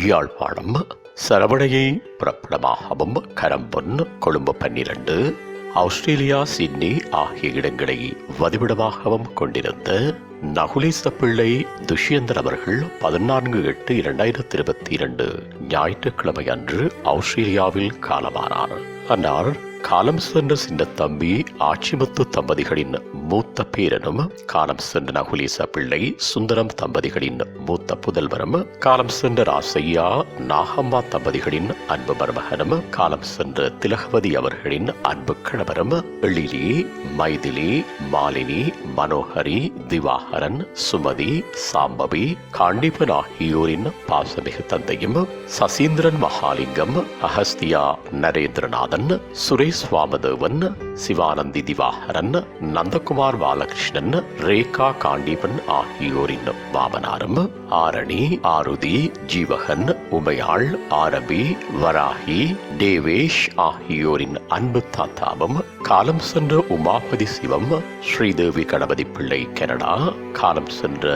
Yazhpanam சரவணையை புறப்படமாகவும் Karampon Colombo 12 Australia Sydney ஆகிய இடங்களை வதிவிடமாகவும் கொண்டிருந்த நகுலேச பிள்ளை துஷ்யந்தன் அவர்கள் 14/8/2022 ஞாயிற்றுக்கிழமை அன்று ஆஸ்திரேலியாவில் காலமானார். அன்னார் காலம் சென்ற சின்னத்தம்பி ஆச்சிமுத்து தம்பதிகளின் மூத்த பேரனும், காலம் சென்ற நகுலேச பிள்ளை சுந்தரம் தம்பதிகளின் மூத்த புதல்வரும், காலம் சென்ற ராசையா நாகம்மா தம்பதிகளின் அன்பு மருமகனும், காலம் சென்ற திலகவதி அவர்களின் அன்பு கணவரும், எழிலி, மைதிலி, மாலினி, மனோகரி, திவாகரன், சுமதி, சாம்பவி, காண்டிபன் ஆகியோரின் பாசமிகு தந்தையும், சசீந்திரன் மகாலிங்கம், அகஸ்தியா நரேந்திரநாதன், சுரேஷ் வாமதேவன், சிவானந்தி திவாகரன், நந்தகுமார் பாலகிருஷ்ணன், ரேகா காண்டீபன் ஆகியோரின் மாமனாரும், ஆரணி, ஆருதி, ஜீவகன், உமையாள், ஆரபி, வராகி, தேவேஷ் ஆகியோரின் அன்பு தாத்தாவும், காலம் சென்ற உமாபதி சிவம், ஸ்ரீதேவி கணபதி பிள்ளை கனடா, காலம் சென்ற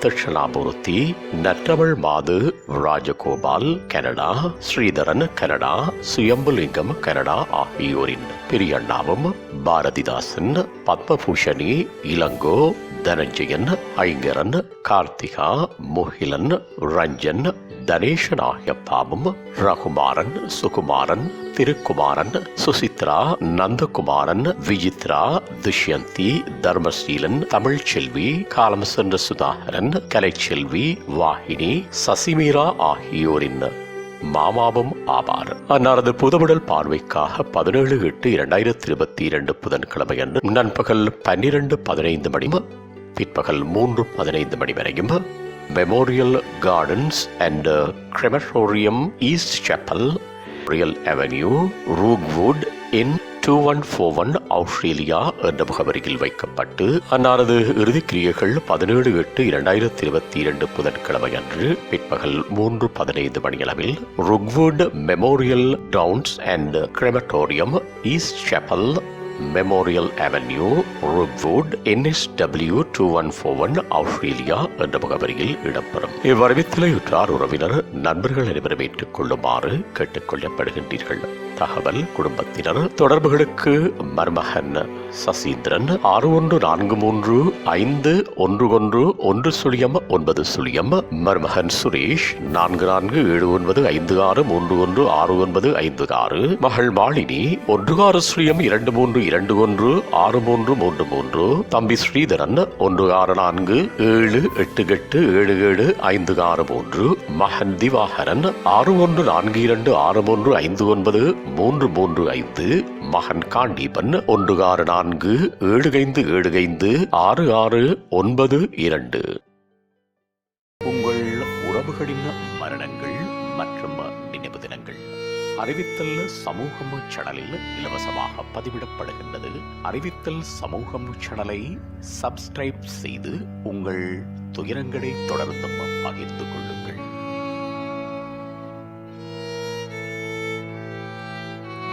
தட்சணாமூர்த்தி, நற்றமிழ் மாது, Rajagopal Canada, Sridharan Canada, Suyambulingam Canada ஆகியோரின் பெரியண்ணாவும், பாரதிதாசன், பத்மபூஷணி, இளங்கோ, தனஞ்சயன், ஐங்கரன், கார்த்திகா, முகிலன், ரஞ்சன், தனேஷன் ஆகிய பாவும், ரகுமாரன், சுகுமாரன், திருக்குமாரன், சுசித்ரா, நந்தகுமாரன், விஜித்ரா, துஷ்யந்தி, தர்மசீலன், தமிழ்ச்செல்வி, காலம் சென்ற சுதாகரன், கலைச்செல்வி, வாகினி, சசிமீரா ஆகியோரின் மாமாவும் ஆவார். அன்னாரது புதுவிடல் பார்வைக்காக 17/8/2022 புதன்கிழமை அன்று நண்பகல் 12:15 மணி பிற்பகல் 3:15 மணி வரையும் Memorial Gardens and Crematorium, East Chapel, Real Avenue, Rookwood in 2141 Australia என்ற முகவரியில் வைக்கப்பட்டு அன்னாரது இறுதிக்கிரியைகள் 17/8/2022 புதன்கிழமை அன்று பிற்பகல் 3:15 மணியளவில் Rookwood Memorial Grounds and Crematorium, East Chapel, Memorial Avenue, Rookwood, NSW 2141 Australia என்ற முகவரியில் இடம்பெறும். இவ்வறிவித்தலையுற்றார் உறவினர் நண்பர்கள் அனைவரும் ஏற்றுக் கொள்ளுமாறு கேட்டுக் கொள்ளப்படுகின்றீர்கள். தகவல் குடும்பத்தினர் தொடர்புகளுக்கு மருமகன் சசீந்திரன் 6143511110, மருமகன் சுரேஷ் 447956316956, மகள் மாலினி 16/23216333, தம்பி ஸ்ரீதரன் 164788775563, மகன் திவாகரன் 614261515335, மகன் காண்டீபன் 1647556692. உங்கள் உறவுகளின் மரணங்கள் மற்றும் நினைவு தினங்கள் அறிவித்தல் சமூகம் சேனலில் இலவசமாக பதிவிடப்படுகின்றது. அறிவித்தல் சமூகம் சேனலை சப்ஸ்கிரைப் செய்து உங்கள் துயரங்களை தொடர்ந்தும் பகிர்ந்து கொள்ளுங்கள்.